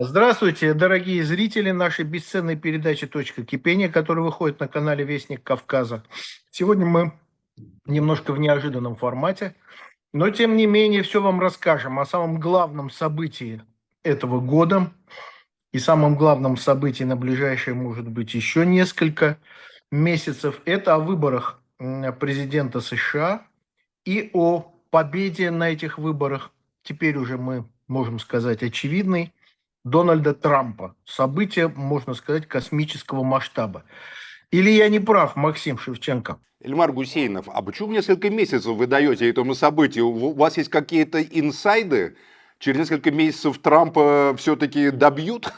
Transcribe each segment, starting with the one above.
Здравствуйте, дорогие зрители нашей бесценной передачи «Точка кипения», которая выходит на канале «Вестник Кавказа». Сегодня мы немножко в неожиданном формате, но тем не менее все вам расскажем о самом главном событии этого года и самом главном событии на ближайшие, может быть, еще несколько месяцев. Это о выборах президента США и о победе на этих выборах, теперь уже мы можем сказать очевидной, Дональда Трампа. Событие, можно сказать, космического масштаба. Или я не прав, Максим Шевченко? Эльмар Гусейнов, а почему несколько месяцев вы даете этому событию? У вас есть какие-то инсайды? Через несколько месяцев Трампа все-таки добьют?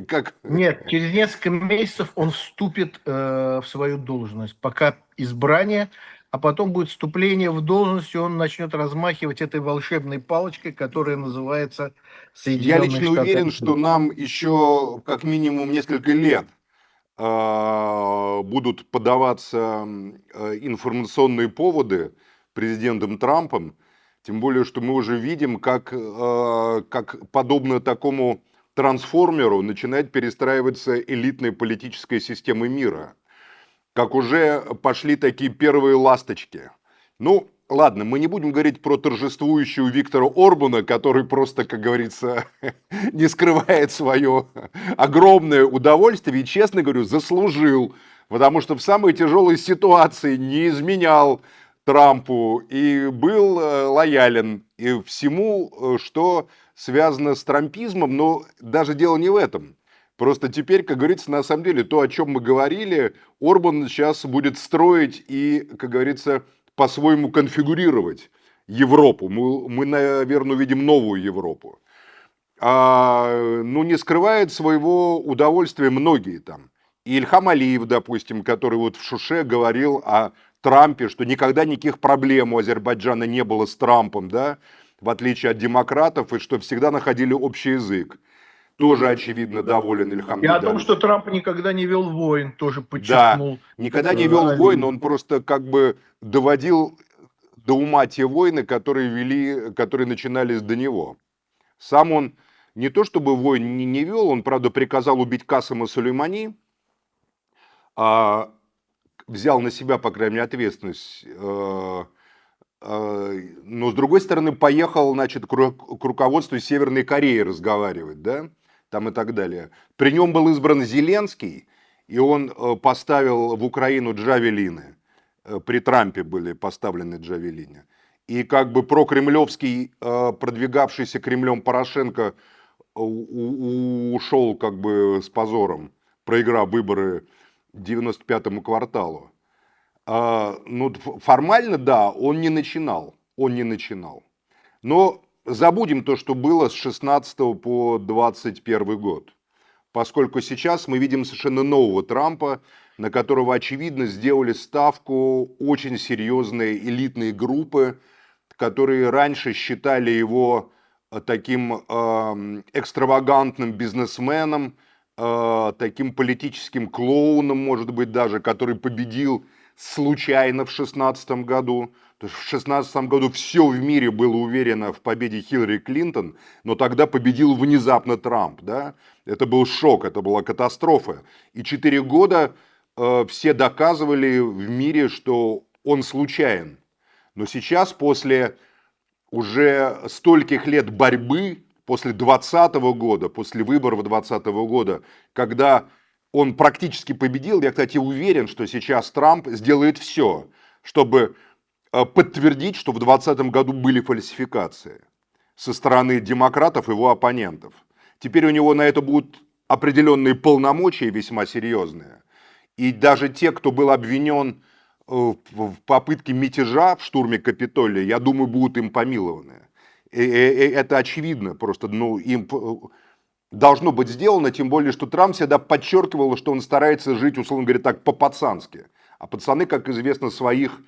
Как? Нет, через несколько месяцев он вступит в свою должность. Пока избрание, а потом будет вступление в должность, и он начнет размахивать этой волшебной палочкой, которая называется Я Соединенные лично Штаты уверен, что Америки. нам еще как минимум несколько лет будут подаваться информационные поводы президентом Трампом, тем более, что мы уже видим, как подобно такому трансформеру начинает перестраиваться элитная политическая система мира, как уже пошли такие первые ласточки. Ну, ладно, мы не будем говорить про торжествующего Виктора Орбана, который просто, как говорится, не скрывает свое огромное удовольствие и, честно говорю, заслужил, потому что в самой тяжелой ситуации не изменял Трампу и был лоялен и всему, что связано с трампизмом, но даже дело не в этом. Просто теперь, как говорится, на самом деле, то, о чем мы говорили, Орбан сейчас будет строить и, как говорится, по-своему конфигурировать Европу. Мы, наверное, увидим новую Европу. Ну, не скрывает своего удовольствия многие там. И Ильхам Алиев, допустим, который вот в Шуше говорил о Трампе, что никогда никаких проблем у Азербайджана не было с Трампом, да, в отличие от демократов, и что всегда находили общий язык. Тоже, очевидно, доволен Ильхам И о том, Гейдарович. что Трамп никогда не вел войн, тоже Да, подчеркнул никогда не вел войн, Алиев. он просто как бы доводил до ума те войны, которые начинались до него. Сам он не то чтобы войн не вел, он, правда, приказал убить Касыма Сулеймани, а взял на себя, по крайней мере, ответственность. Но, с другой стороны, поехал, значит, к руководству Северной Кореи разговаривать, да, там и так далее. При нем был избран Зеленский, и он поставил в Украину джавелины. При Трампе были поставлены джавелины. И как бы прокремлевский, продвигавшийся Кремлем Порошенко ушел как бы с позором, проиграв выборы 95-му кварталу. Ну, формально, да, он не начинал. Он не начинал. Но забудем то, что было с 16 по 21 год. Поскольку сейчас мы видим совершенно нового Трампа, на которого, очевидно, сделали ставку очень серьезные элитные группы, которые раньше считали его таким экстравагантным бизнесменом, таким политическим клоуном, может быть, даже, который победил случайно в 2016 году. То есть в 2016 году все в мире было уверено в победе Хиллари Клинтон, но тогда победил внезапно Трамп. Да? Это был шок, это была катастрофа. И 4 года все доказывали в мире, что он случайен. Но сейчас, после уже стольких лет борьбы, после 2020 года, после выборов 2020 года, когда он практически победил, я, кстати, уверен, что сейчас Трамп сделает все, чтобы подтвердить, что в 2020 году были фальсификации со стороны демократов, его оппонентов. Теперь у него на это будут определенные полномочия весьма серьезные. И даже те, кто был обвинен в попытке мятежа в штурме Капитолия, я думаю, будут им помилованы. Это очевидно, просто им должно быть сделано, тем более, что Трамп всегда подчеркивал, что он старается жить, условно говоря, так по-пацански. А пацаны, как известно, своих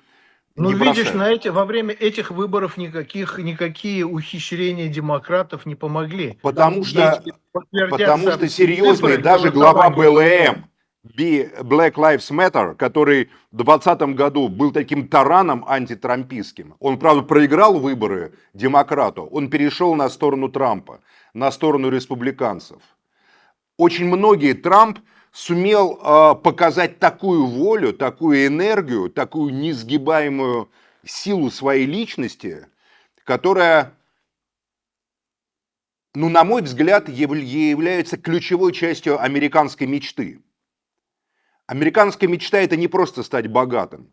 Ну, не видишь, бросают. во время этих выборов никакие ухищрения демократов не помогли. Потому Если что, потому подтвердятся что серьезный цифры даже глава голосования. БЛМ, Black Lives Matter, который в 2020 году был таким тараном антитрампистским, он, правда, проиграл выборы демократу, он перешел на сторону Трампа. на сторону республиканцев. Очень многие Трамп сумел показать такую волю, такую энергию, такую несгибаемую силу своей личности, которая, ну, на мой взгляд, является ключевой частью американской мечты. Американская мечта – это не просто стать богатым.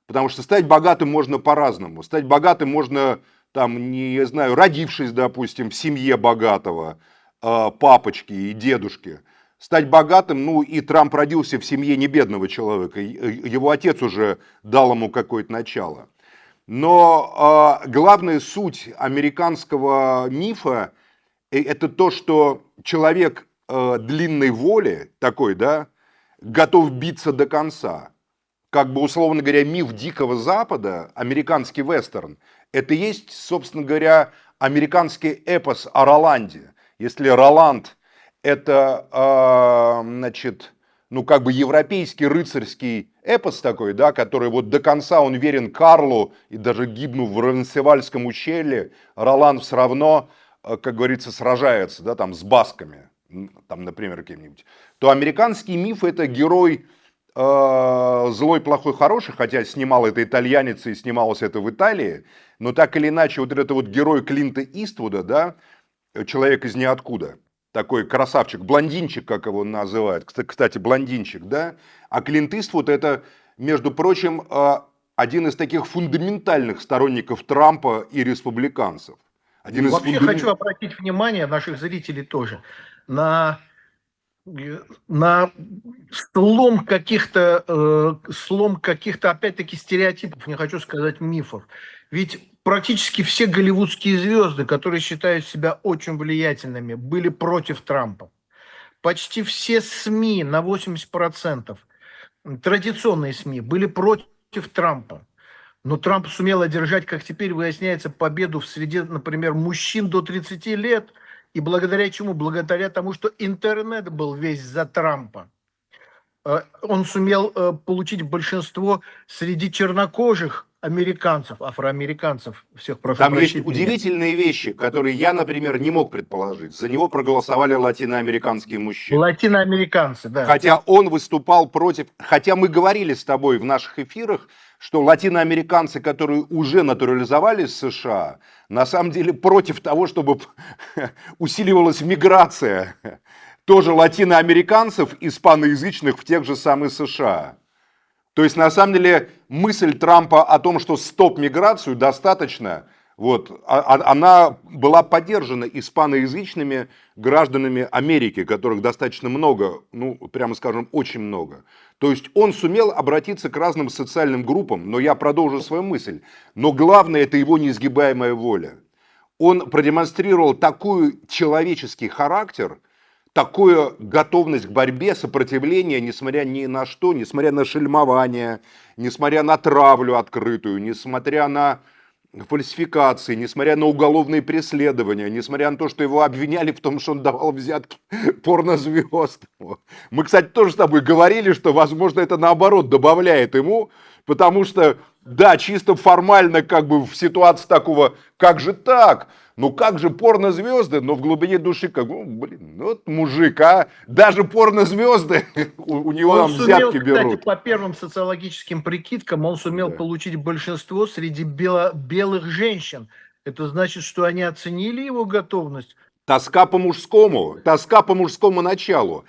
Потому что стать богатым можно по-разному. Стать богатым можно, там, не знаю, родившись, допустим, в семье богатого, папочки и дедушки. Стать богатым, ну и Трамп родился в семье не бедного человека. Его отец уже дал ему какое-то начало. Но главная суть американского мифа – это то, что человек длинной воли, такой, да, готов биться до конца. Как бы, условно говоря, миф Дикого Запада, американский вестерн, это есть, собственно говоря, американский эпос о Роланде. Если Роланд – это, значит, ну, как бы европейский рыцарский эпос такой, да, который вот до конца он верен Карлу, и даже гибнув в Ронсевальском ущелье, Роланд все равно, как говорится, сражается, да, там, с басками, там, например, кем-нибудь, то американский миф – это герой злой, плохой, хороший, хотя снимал это итальянец и снималось это в Италии, но так или иначе вот этот вот герой Клинта Иствуда, да, человек из ниоткуда, такой красавчик, блондинчик, как его называют, кстати, блондинчик, да, а Клинт Иствуд это, между прочим, один из таких фундаментальных сторонников Трампа и республиканцев. Вообще хочу обратить внимание наших зрителей тоже на слом каких-то, опять-таки, стереотипов, не хочу сказать мифов. Ведь практически все голливудские звезды, которые считают себя очень влиятельными, были против Трампа. Почти все СМИ на 80%, традиционные СМИ, были против Трампа. Но Трамп сумел одержать, как теперь выясняется, победу в среде, например, мужчин до 30 лет. И благодаря чему? Благодаря тому, что интернет был весь за Трампа. Он сумел получить большинство среди чернокожих американцев, афроамериканцев, всех прошу Там прощения. есть удивительные вещи, которые я, например, не мог предположить. За него проголосовали латиноамериканские мужчины. Латиноамериканцы, да. Хотя он выступал против... Хотя мы говорили с тобой в наших эфирах, что латиноамериканцы, которые уже натурализовались в США, на самом деле против того, чтобы усиливалась миграция тоже латиноамериканцев, испаноязычных в тех же самых США. То есть, на самом деле, мысль Трампа о том, что стоп-миграцию достаточно, вот, она была поддержана испаноязычными гражданами Америки, которых достаточно много, ну, прямо скажем, очень много. То есть он сумел обратиться к разным социальным группам, но я продолжу свою мысль. Но главное – это его неизгибаемая воля. Он продемонстрировал такой человеческий характер, такую готовность к борьбе, сопротивление, несмотря ни на что, несмотря на шельмование, несмотря на травлю открытую, несмотря на фальсификации, несмотря на уголовные преследования, несмотря на то, что его обвиняли в том, что он давал взятки порнозвезд. Мы, кстати, тоже с тобой говорили, что, возможно, это наоборот добавляет ему, потому что, да, чисто формально, как бы в ситуации такого, как же так? Ну как же порнозвезды, но в глубине души, как, ну, блин, ну вот мужик, а, даже порнозвезды у него там взятки берут. Кстати, по первым социологическим прикидкам, он сумел получить большинство среди белых женщин. Это значит, что они оценили его готовность. Тоска по мужскому началу.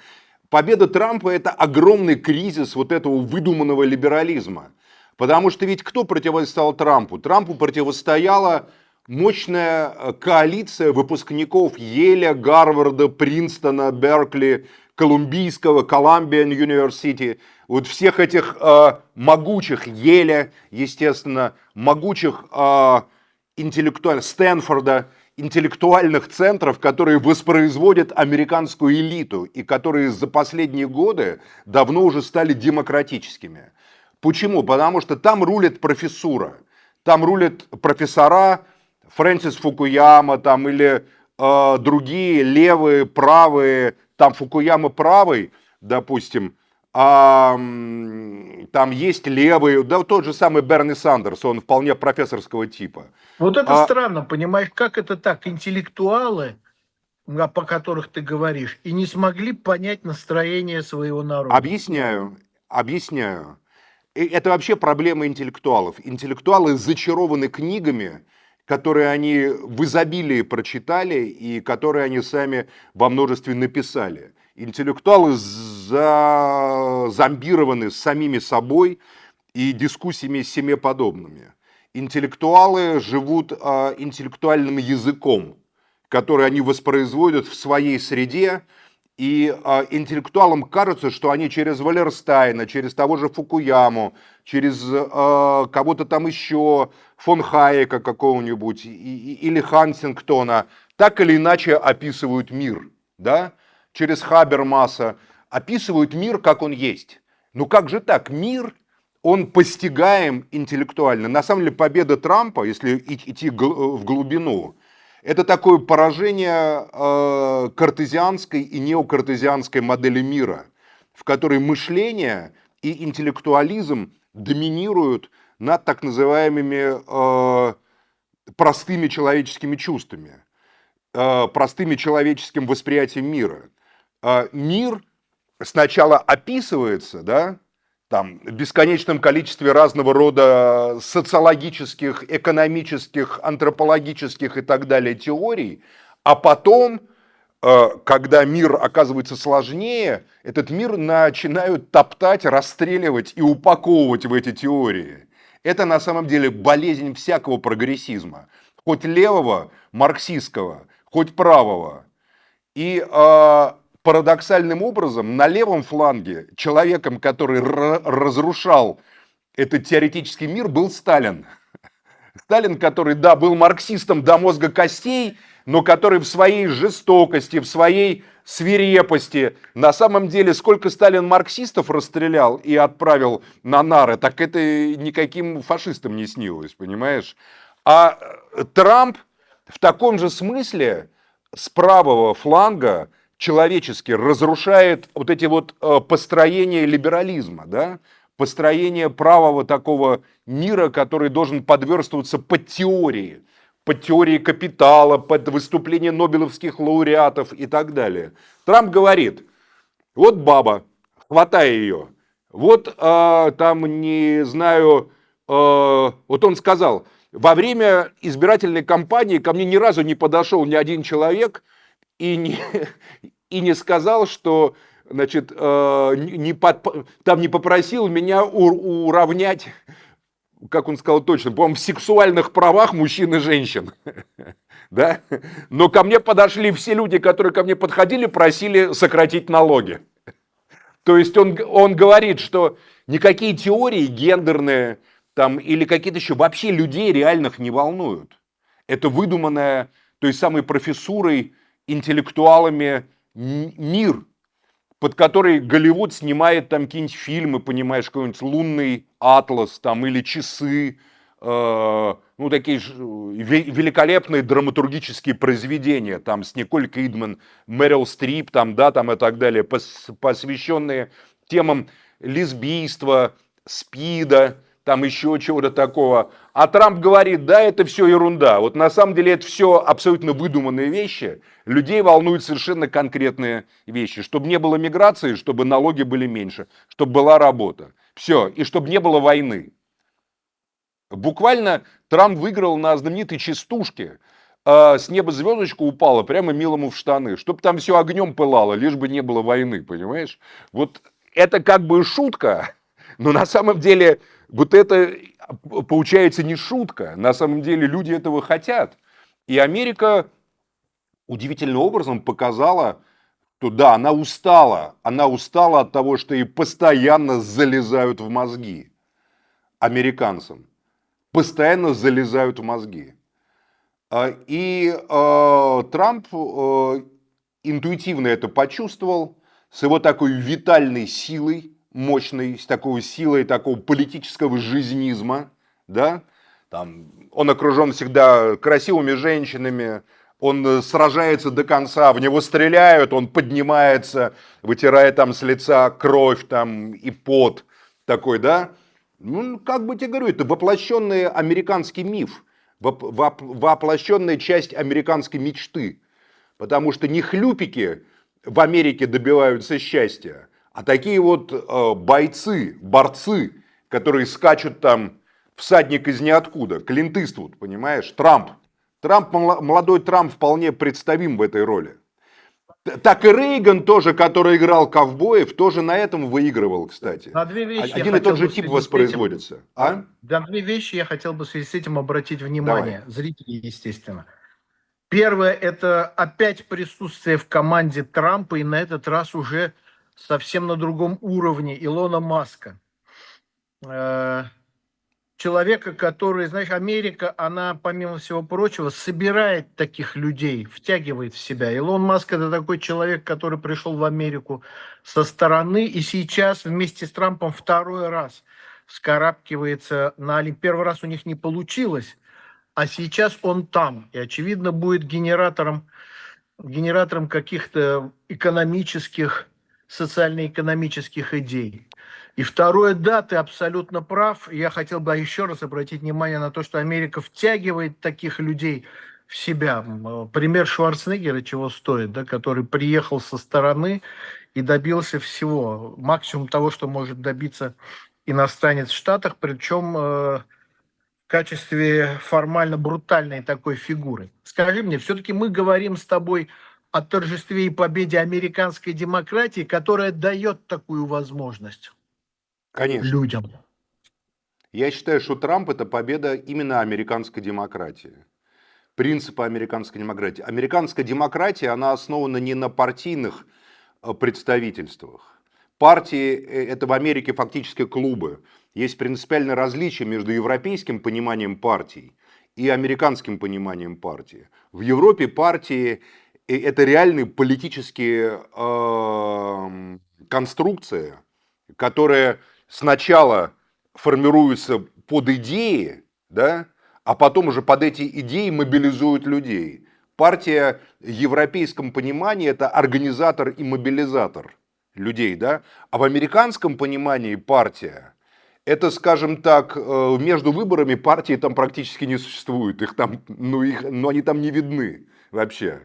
Победа Трампа – это огромный кризис вот этого выдуманного либерализма. Потому что ведь кто противостоял Трампу? Трампу противостояла мощная коалиция выпускников Йеля, Гарварда, Принстона, Беркли, Колумбийского, Колумбиан University, вот всех этих могучих Йеля, естественно, могучих интеллектуальных Стэнфорда, интеллектуальных центров, которые воспроизводят американскую элиту и которые за последние годы давно уже стали демократическими. Почему? Потому что там рулит профессура, там рулят профессора, Фрэнсис Фукуяма там, или другие левые, правые, там Фукуяма правый, допустим, там есть левые, да тот же самый Берни Сандерс, он вполне профессорского типа. Вот это странно, понимаешь, как это так? Интеллектуалы по которых ты говоришь, и не смогли понять настроение своего народа? Объясняю. И это вообще проблема интеллектуалов. Интеллектуалы зачарованы книгами, которые они в изобилии прочитали и которые они сами во множестве написали. Интеллектуалы зомбированы самими собой и дискуссиями с себе подобными. Интеллектуалы живут интеллектуальным языком, который они воспроизводят в своей среде, и интеллектуалам кажется, что они через Валерстайна, через того же Фукуяму, через кого-то там еще, фон Хайека какого-нибудь, или Хантингтона, так или иначе описывают мир, да? Через Хабермаса описывают мир, как он есть. Ну как же так? Мир, он постигаем интеллектуально. На самом деле победа Трампа, если идти в глубину, это такое поражение картезианской и неокартезианской модели мира, в которой мышление и интеллектуализм доминируют над так называемыми простыми человеческими чувствами, простыми человеческим восприятием мира. Мир сначала описывается, да, там, в бесконечном количестве разного рода социологических, экономических, антропологических и так далее теорий, а потом, когда мир оказывается сложнее, этот мир начинают топтать, расстреливать и упаковывать в эти теории. Это на самом деле болезнь всякого прогрессизма, хоть левого, марксистского, хоть правого. И парадоксальным образом на левом фланге человеком, который разрушал этот теоретический мир, был Сталин. Сталин, который, да, был марксистом до мозга костей, но который в своей жестокости, в своей свирепости, на самом деле, сколько Сталин марксистов расстрелял и отправил на нары, так это никаким фашистам не снилось, понимаешь? А Трамп в таком же смысле с правого фланга человечески разрушает вот эти вот построения либерализма, да? Построение правого такого мира, который должен подверстываться под теории капитала, под выступление нобелевских лауреатов и так далее. Трамп говорит, вот баба, хватай ее, вот там, не знаю, вот он сказал, во время избирательной кампании ко мне ни разу не подошел ни один человек и не сказал, что, значит, там не попросил меня уравнять, как он сказал точно, по-моему, в сексуальных правах мужчин и женщин. Да? Но ко мне подошли все люди, которые ко мне подходили, просили сократить налоги. То есть он говорит, что никакие теории гендерные там, или какие-то еще вообще людей реальных не волнуют. Это выдуманная той самой профессурой, интеллектуалами мир, под который Голливуд снимает там какие-нибудь фильмы, понимаешь, какой-нибудь «Лунный атлас» там, или «Часы», ну, такие великолепные драматургические произведения, там, с Николь Кидман, Мэрил Стрип, там, да, там, и так далее, посвященные темам лесбийства, СПИДа, там, еще чего-то такого. А Трамп говорит, да, это все ерунда. Вот на самом деле это все абсолютно выдуманные вещи. Людей волнуют совершенно конкретные вещи. Чтобы не было миграции, чтобы налоги были меньше, чтобы была работа. Все. И чтобы не было войны. Буквально Трамп выиграл на знаменитой частушке. С неба звездочка упала прямо милому в штаны. Чтобы там все огнем пылало, лишь бы не было войны, понимаешь? Вот это как бы шутка, но на самом деле вот это получается не шутка. На самом деле люди этого хотят. И Америка удивительным образом показала, что да, она устала от того, что ей постоянно залезают в мозги американцам. Постоянно залезают в мозги. И Трамп интуитивно это почувствовал, с его такой витальной силой, мощной, с такой силой такого политического жизнизма, да, там, он окружен всегда красивыми женщинами, он сражается до конца, в него стреляют, он поднимается, вытирая там с лица кровь там, и пот такой, да. Ну, как бы тебе говорю, это воплощенный американский миф, воплощенная часть американской мечты. Потому что не хлюпики в Америке добиваются счастья, а такие вот бойцы, борцы, которые скачут там всадник из ниоткуда. Клинт Иствуд, понимаешь? Трамп. Молодой Трамп вполне представим в этой роли. Так и Рейган тоже, который играл ковбоев, тоже на этом выигрывал, кстати. На две вещи я Один и тот хотел же бы в тип связи с этим, воспроизводится. А? на две вещи я хотел бы в связи с этим обратить Давай. внимание, зрителей, естественно. Первое – это опять присутствие в команде Трампа, и на этот раз уже совсем на другом уровне, Илона Маска. Человека, который, знаешь, Америка, она, помимо всего прочего, собирает таких людей, втягивает в себя. Илон Маск – это такой человек, который пришел в Америку со стороны, и сейчас вместе с Трампом второй раз вскарабкивается на Олимп. Первый раз у них не получилось, а сейчас он там, и, очевидно, будет генератором каких-то экономических, социально-экономических идей. И второе, да, ты абсолютно прав. Я хотел бы еще раз обратить внимание на то, что Америка втягивает таких людей в себя. Пример Шварценеггера чего стоит, да, который приехал со стороны и добился всего. Максимум того, что может добиться иностранец в Штатах, причем в качестве формально брутальной такой фигуры. Скажи мне, все-таки мы говорим с тобой о торжестве и победе американской демократии, которая дает такую возможность Конечно. людям. Я считаю, что Трамп – это победа именно американской демократии. Принципы американской демократии. Американская демократия, она основана не на партийных представительствах. Партии – это в Америке фактически клубы. Есть принципиальное различие между европейским пониманием партий и американским пониманием партии. В Европе партии – это реальные политические конструкции, которые сначала формируются под идеи, да, а потом уже под эти идеи мобилизуют людей. Партия в европейском понимании – это организатор и мобилизатор людей, да? А в американском понимании партия – это, скажем так, между выборами партии там практически не существует, но они там не видны вообще.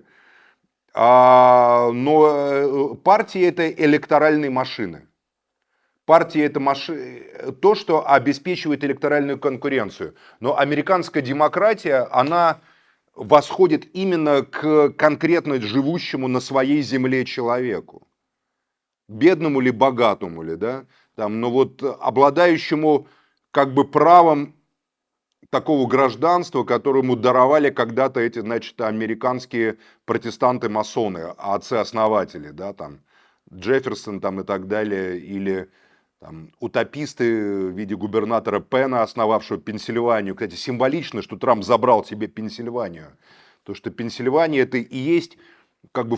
Но партии – это электоральные машины. Партия – это то, что обеспечивает электоральную конкуренцию. Но американская демократия, она восходит именно к конкретно живущему на своей земле человеку. Бедному ли, богатому ли, да? Но вот обладающему как бы правом такого гражданства, которому даровали когда-то эти, значит, американские протестанты-масоны, отцы-основатели, да, там, Джефферсон там, и так далее, или там, утописты в виде губернатора Пена, основавшего Пенсильванию. Кстати, символично, что Трамп забрал себе Пенсильванию. То, что Пенсильвания это и есть как бы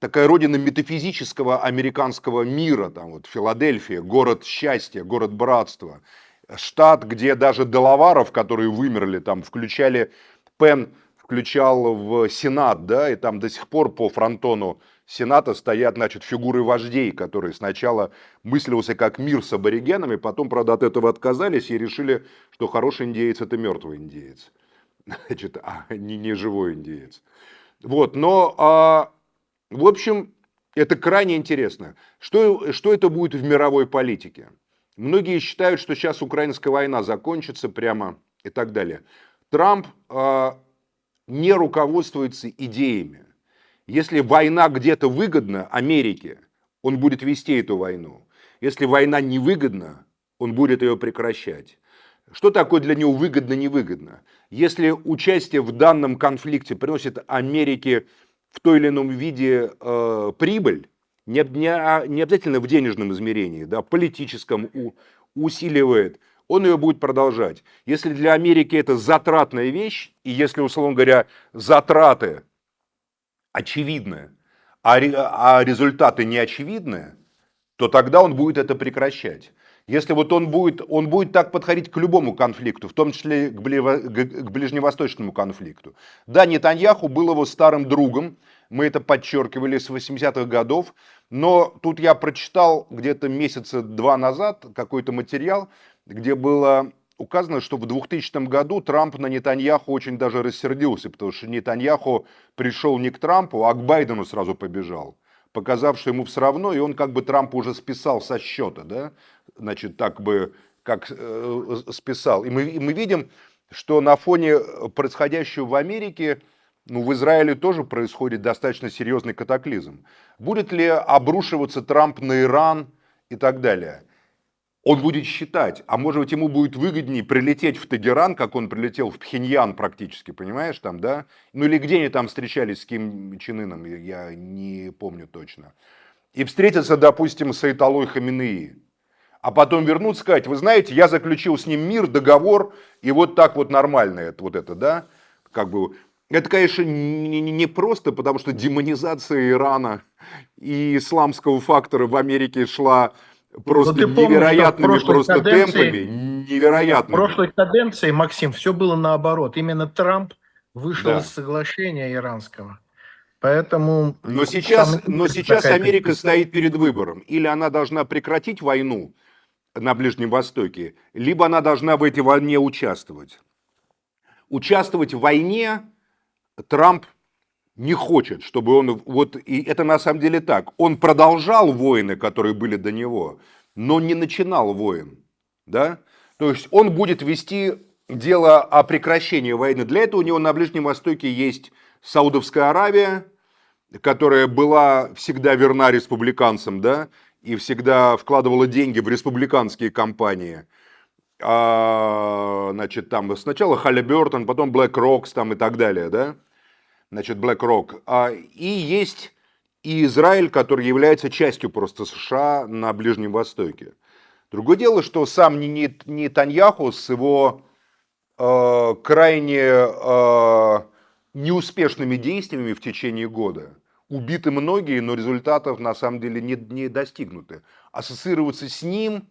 такая родина метафизического американского мира. Там вот Филадельфия, город счастья, город братства. Штат, где даже Делаваров, которые вымерли, там включали, Пен включал в Сенат, да, и там до сих пор по фронтону Сената стоят, значит, фигуры вождей, которые сначала мыслился как мир с аборигенами, потом, правда, от этого отказались и решили, что хороший индеец – это мертвый индеец, значит, а не живой индеец. Вот, но, в общем, это крайне интересно. Что это будет в мировой политике? Многие считают, что сейчас украинская война закончится прямо и так далее. Трамп не руководствуется идеями. Если война где-то выгодна Америке, он будет вести эту войну. Если война невыгодна, он будет ее прекращать. Что такое для него выгодно-невыгодно? Если участие в данном конфликте приносит Америке в той или ином виде прибыль, не обязательно в денежном измерении, да, политическом усиливает, он ее будет продолжать. Если для Америки это затратная вещь, и если, условно говоря, затраты очевидны, а результаты не очевидны, то тогда он будет это прекращать. Если вот он будет так подходить к любому конфликту, в том числе к ближневосточному конфликту. Да, Нетаньяху был его старым другом, мы это подчеркивали с 80-х годов, но тут я прочитал где-то месяца 2 назад какой-то материал, где было указано, что в 2000 году Трамп на Нетаньяху очень даже рассердился, потому что Нетаньяху пришел не к Трампу, а к Байдену сразу побежал, показав, что ему все равно, и он как бы Трампа уже списал со счета, да, значит, так бы, как списал. И мы видим, что на фоне происходящего в Америке, ну, в Израиле тоже происходит достаточно серьезный катаклизм. Будет ли обрушиваться Трамп на Иран и так далее? Он будет считать, а может быть ему будет выгоднее прилететь в Тегеран, как он прилетел в Пхеньян практически, понимаешь, там, да? Ну или где они там встречались с Ким Чен Ыном, я не помню точно. И встретиться, допустим, с Айтолой Хаменеи. А потом вернуться, сказать, вы знаете, я заключил с ним мир, договор, и вот так вот нормально это, вот это, да? Как бы, это, конечно, не просто, потому что демонизация Ирана и исламского фактора в Америке шла просто ты помнишь, что в невероятными прошлой просто каденции, темпами, в невероятными. прошлой каденции, Максим, все было наоборот. Именно Трамп вышел из Да. соглашения иранского. Поэтому Но сейчас такая Америка стоит перед выбором. Или она должна прекратить войну на Ближнем Востоке, либо она должна в этой войне участвовать. Участвовать в войне Трамп не хочет, чтобы он... Вот, и это на самом деле так. Он продолжал войны, которые были до него, но не начинал войн. Да? То есть он будет вести дело о прекращении войны. Для этого у него на Ближнем Востоке есть Саудовская Аравия, которая была всегда верна республиканцам, да, и всегда вкладывала деньги в республиканские компании. Значит, там сначала Halliburton, потом BlackRock там и так далее, да. Значит, BlackRock. И есть и Израиль, который является частью просто США на Ближнем Востоке. Другое дело, что сам Нетаньяху с его крайне неуспешными действиями в течение года убиты многие, но результатов на самом деле не достигнуты. Ассоциироваться с ним,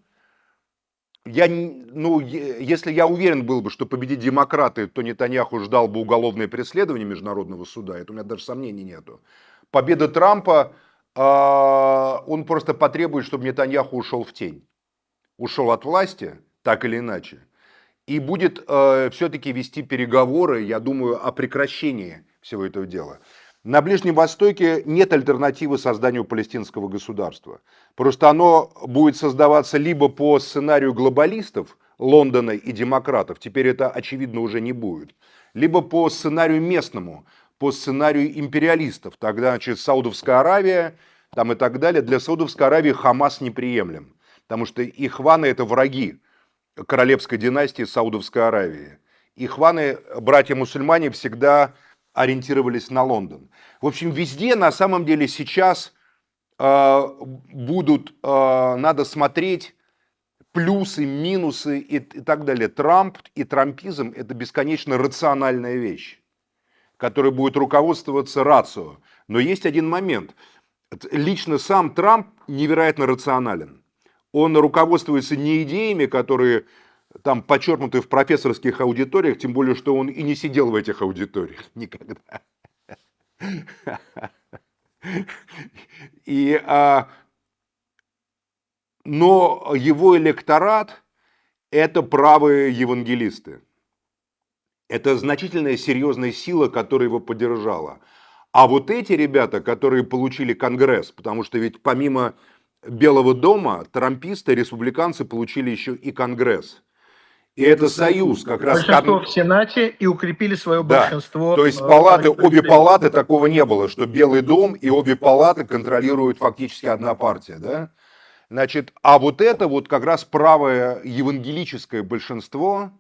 если я уверен был бы, что победит демократы, то Нетаньяху ждал бы уголовное преследование Международного суда, это у меня даже сомнений нету. Победа Трампа, он просто потребует, чтобы Нетаньяху ушел в тень, ушел от власти, так или иначе, и будет все-таки вести переговоры, я думаю, о прекращении всего этого дела. На Ближнем Востоке нет альтернативы созданию палестинского государства. Просто оно будет создаваться либо по сценарию глобалистов, Лондона и демократов, теперь это очевидно уже не будет, либо по сценарию местному, по сценарию империалистов. Тогда, значит, Саудовская Аравия там и так далее. Для Саудовской Аравии Хамас неприемлем, потому что ихваны это враги королевской династии Саудовской Аравии. Ихваны, братья-мусульмане, всегда ориентировались на Лондон. В общем, везде на самом деле сейчас надо смотреть плюсы, минусы и так далее. Трамп и трампизм – это бесконечно рациональная вещь, которая будет руководствоваться рацио. Но есть один момент. Лично сам Трамп невероятно рационален. Он руководствуется не идеями, которые там подчеркнуты в профессорских аудиториях, тем более, что он и не сидел в этих аудиториях никогда. Но его электорат – это правые евангелисты. Это значительная серьезная сила, которая его поддержала. А вот эти ребята, которые получили Конгресс, потому что ведь помимо Белого дома, трамписты, республиканцы получили еще и Конгресс. И это союз как раз... Большинство в Сенате и укрепили свое большинство. То есть обе палаты такого не было, что Белый дом и обе палаты контролируют фактически одна партия. Да? Значит, а вот это вот как раз правое евангелическое большинство,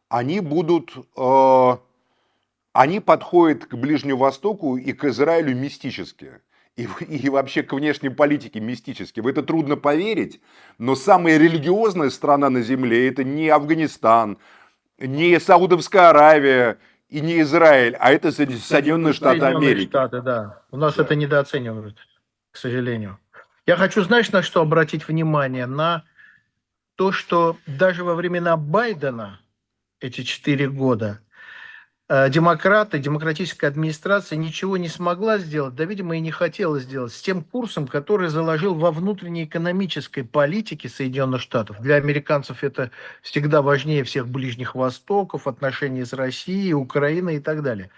они подходят к Ближнему Востоку и к Израилю мистически. И вообще к внешней политике мистически. В это трудно поверить, но самая религиозная страна на земле – это не Афганистан, не Саудовская Аравия и не Израиль, а это Соединенные Штаты Америки. Штаты, да. У нас это недооценивают, к сожалению. Я хочу, знаешь, на что обратить внимание? На то, что даже во времена Байдена, эти 4 года, демократы, демократическая администрация ничего не смогла сделать, да, видимо, и не хотела сделать, с тем курсом, который заложил во внутренней экономической политике Соединенных Штатов. Для американцев это всегда важнее всех Ближних Востоков, отношений с Россией, Украиной и так далее.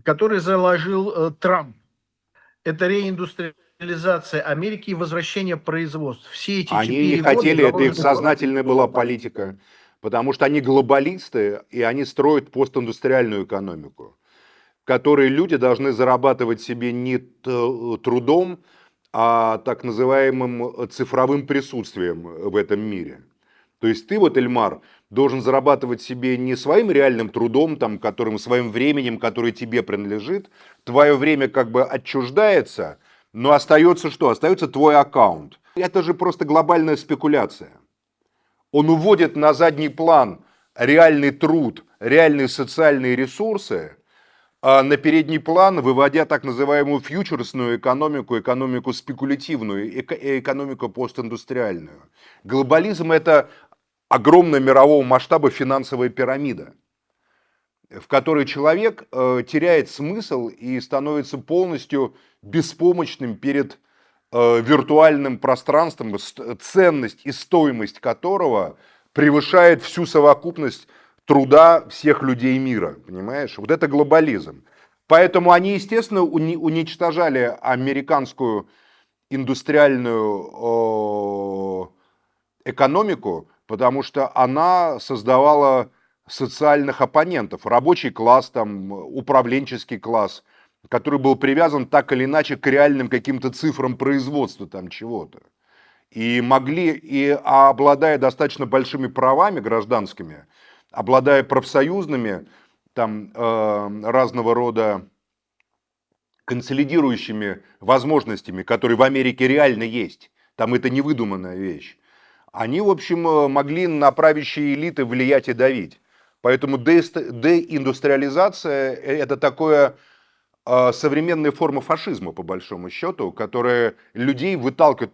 Который заложил Трамп. Это реиндустриализация Америки и возвращение производств. Все эти Они не 4 года хотели, это их заложены... сознательная была политика, потому что они глобалисты, и они строят постиндустриальную экономику, в которой люди должны зарабатывать себе не трудом, а так называемым цифровым присутствием в этом мире. То есть ты вот, Эльмар, должен зарабатывать себе не своим реальным трудом, там, которым, своим временем, которое тебе принадлежит. Твое время как бы отчуждается, но остается что? Остается твой аккаунт. Это же просто глобальная спекуляция. Он уводит на задний план реальный труд, реальные социальные ресурсы, а на передний план выводя так называемую фьючерсную экономику, экономику спекулятивную, экономику постиндустриальную. Глобализм – это огромная мирового масштаба финансовая пирамида, в которой человек теряет смысл и становится полностью беспомощным перед виртуальным пространством, ценность и стоимость которого превышает всю совокупность труда всех людей мира, понимаешь? Вот это глобализм. Поэтому они, естественно, уничтожали американскую индустриальную экономику, потому что она создавала социальных оппонентов, рабочий класс, там, управленческий класс, который был привязан так или иначе к реальным каким-то цифрам производства там чего-то. И могли, и обладая достаточно большими правами гражданскими, обладая профсоюзными, там, разного рода консолидирующими возможностями, которые в Америке реально есть, там это не выдуманная вещь, они, в общем, могли на правящие элиты влиять и давить. Поэтому деиндустриализация – это такое современная форма фашизма, по большому счету, которая людей выталкивает,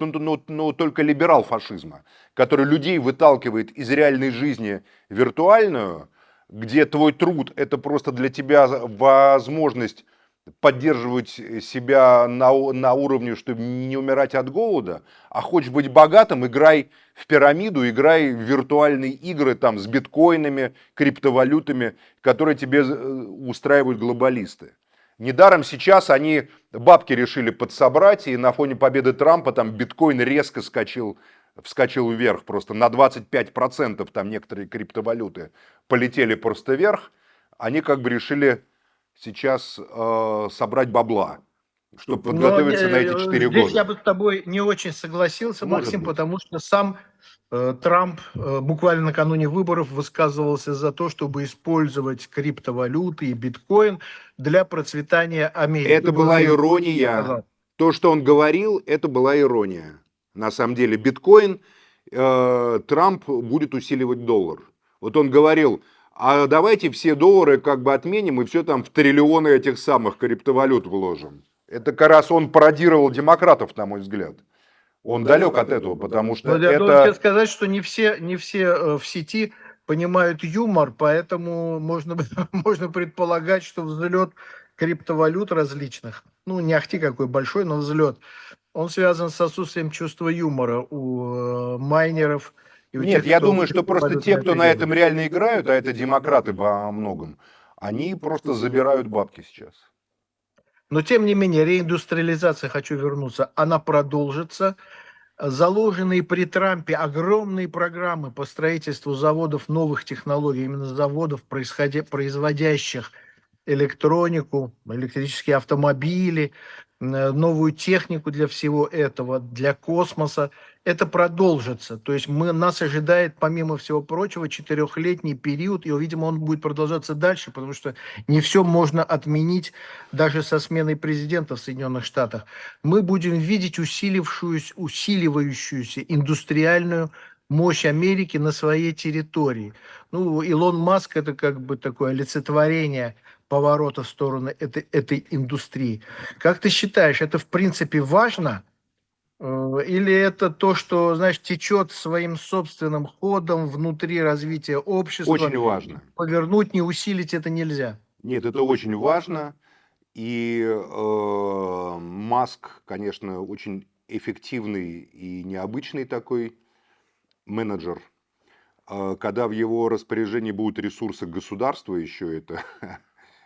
только либерал-фашизма, который людей выталкивает из реальной жизни в виртуальную, где твой труд – это просто для тебя возможность поддерживать себя на уровне, чтобы не умирать от голода, а хочешь быть богатым, играй в пирамиду, играй в виртуальные игры там, с биткоинами, криптовалютами, которые тебе устраивают глобалисты. Недаром сейчас они бабки решили подсобрать, и на фоне победы Трампа там биткоин резко вскочил вверх, просто на 25% там некоторые криптовалюты полетели просто вверх. Они как бы решили сейчас собрать бабла, чтобы подготовиться на эти 4 года. Здесь я бы с тобой не очень согласился, Может Максим, быть. потому что сам Трамп буквально накануне выборов высказывался за то, чтобы использовать криптовалюты и биткоин для процветания Америки. Это была ирония. То, что он говорил, это была ирония. На самом деле биткоин, Трамп будет усиливать доллар. Вот он говорил, а давайте все доллары как бы отменим и все там в триллионы этих самых криптовалют вложим. Это как раз он пародировал демократов, на мой взгляд. Он далек от этого, потому что я это... должен сказать, что не все в сети понимают юмор, поэтому можно предполагать, что взлет криптовалют различных, ну не ахти какой большой, но взлет, он связан с отсутствием чувства юмора у майнеров. И у Нет, тех, я кто думаю, что просто те, кто на делает. этом реально играют, а это демократы во многом, они просто забирают бабки сейчас. Но тем не менее, реиндустриализация, хочу вернуться, она продолжится. Заложенные при Трампе огромные программы по строительству заводов новых технологий, именно заводов, производящих электронику, электрические автомобили, новую технику для всего этого, для космоса, это продолжится. То есть нас ожидает, помимо всего прочего, 4-летний период, и, видимо, он будет продолжаться дальше, потому что не все можно отменить даже со сменой президента в Соединенных Штатах. Мы будем видеть усиливающуюся индустриальную мощь Америки на своей территории. Ну, Илон Маск – это как бы такое олицетворение поворота в сторону этой индустрии. Как ты считаешь, это в принципе важно? Или это то, что, знаешь, течет своим собственным ходом внутри развития общества? Очень важно. Повернуть, не усилить это нельзя? Нет, это очень важно. И Маск, конечно, очень эффективный и необычный такой менеджер. Когда в его распоряжении будут ресурсы государства еще, это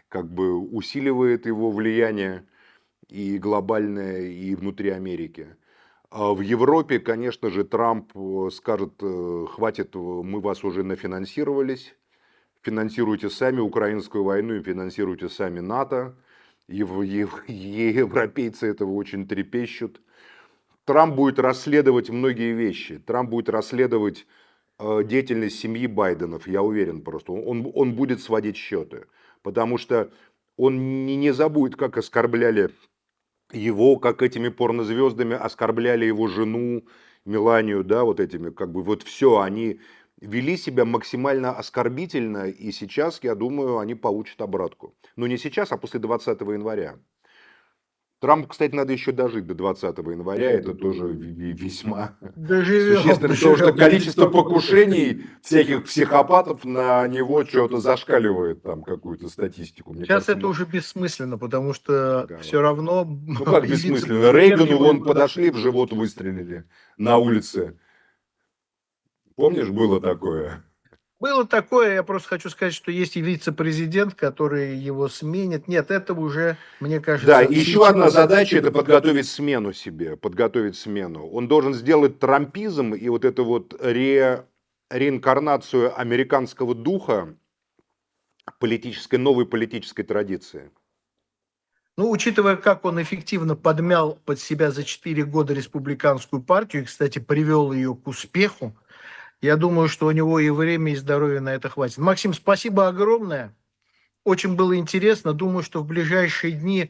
как бы усиливает его влияние и глобальное, и внутри Америки. А в Европе, конечно же, Трамп скажет, хватит, мы вас уже нафинансировались, финансируйте сами украинскую войну и финансируйте сами НАТО. Европейцы этого очень трепещут. Трамп будет расследовать многие вещи. Трамп будет расследовать деятельность семьи Байденов, я уверен просто. Он будет сводить счеты. Потому что он не забудет, как оскорбляли его, как этими порнозвездами оскорбляли его жену Меланию, да, вот этими, как бы, вот все, они вели себя максимально оскорбительно, и сейчас, я думаю, они получат обратку. Но не сейчас, а после 20 января. Трампу, кстати, надо еще дожить до 20 января, это тоже весьма Доживем, существенно, потому что доживем. количество покушений всяких психопатов на него что-то зашкаливает, там какую-то статистику. Мне Сейчас кажется, это уже бессмысленно, потому что да. все равно... Ну как бессмысленно? Рейгану вон подошли, в живот выстрелили на улице. Помнишь, было такое? Было такое, я просто хочу сказать, что есть и вице-президент, который его сменит. Нет, это уже, мне кажется... Да, и еще одна задача – это подготовить смену себе, подготовить смену. Он должен сделать трампизм и вот эту вот реинкарнацию американского духа политической, новой политической традиции. Ну, учитывая, как он эффективно подмял под себя за 4 года республиканскую партию и, кстати, привел ее к успеху, я думаю, что у него и время, и здоровья на это хватит. Максим, спасибо огромное. Очень было интересно. Думаю, что в ближайшие дни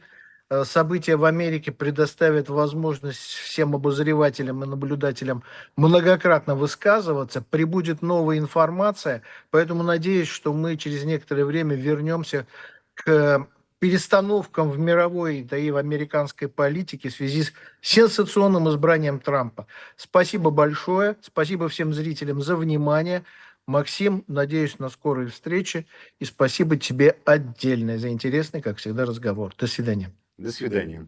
события в Америке предоставят возможность всем обозревателям и наблюдателям многократно высказываться. Прибудет новая информация, поэтому надеюсь, что мы через некоторое время вернемся к перестановкам в мировой, да и в американской политике в связи с сенсационным избранием Трампа. Спасибо большое. Спасибо всем зрителям за внимание. Максим, надеюсь на скорые встречи. И спасибо тебе отдельное за интересный, как всегда, разговор. До свидания. До свидания.